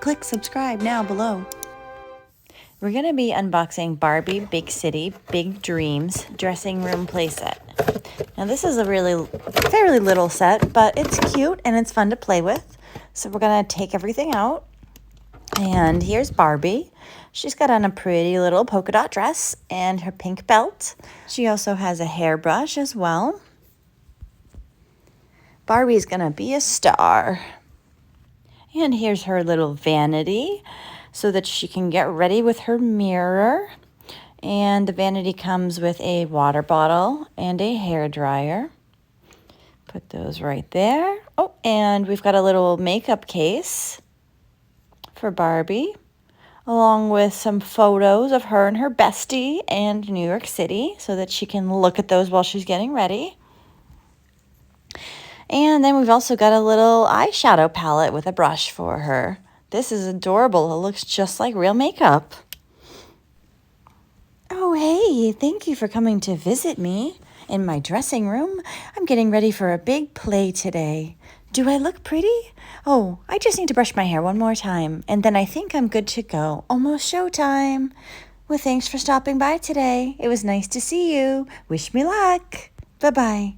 Click subscribe now below. We're going to be unboxing Barbie Big City Big Dreams dressing room playset. Now this is a fairly little set, but it's cute and it's fun to play with. So we're going to take everything out. And here's Barbie. She's got on a pretty little polka dot dress and her pink belt. She also has a hairbrush as well. Barbie's gonna be a star. And here's her little vanity so that she can get ready with her mirror. And the vanity comes with a water bottle and a hair dryer. Put those right there. Oh, and we've got a little makeup case for Barbie, along with some photos of her and her bestie and New York City so that she can look at those while she's getting ready. And then we've also got a little eyeshadow palette with a brush for her. This is adorable. It looks just like real makeup. Oh, hey, thank you for coming to visit me in my dressing room. I'm getting ready for a big play today. Do I look pretty? Oh, I just need to brush my hair one more time, and then I think I'm good to go. Almost showtime. Well, thanks for stopping by today. It was nice to see you. Wish me luck. Bye-bye.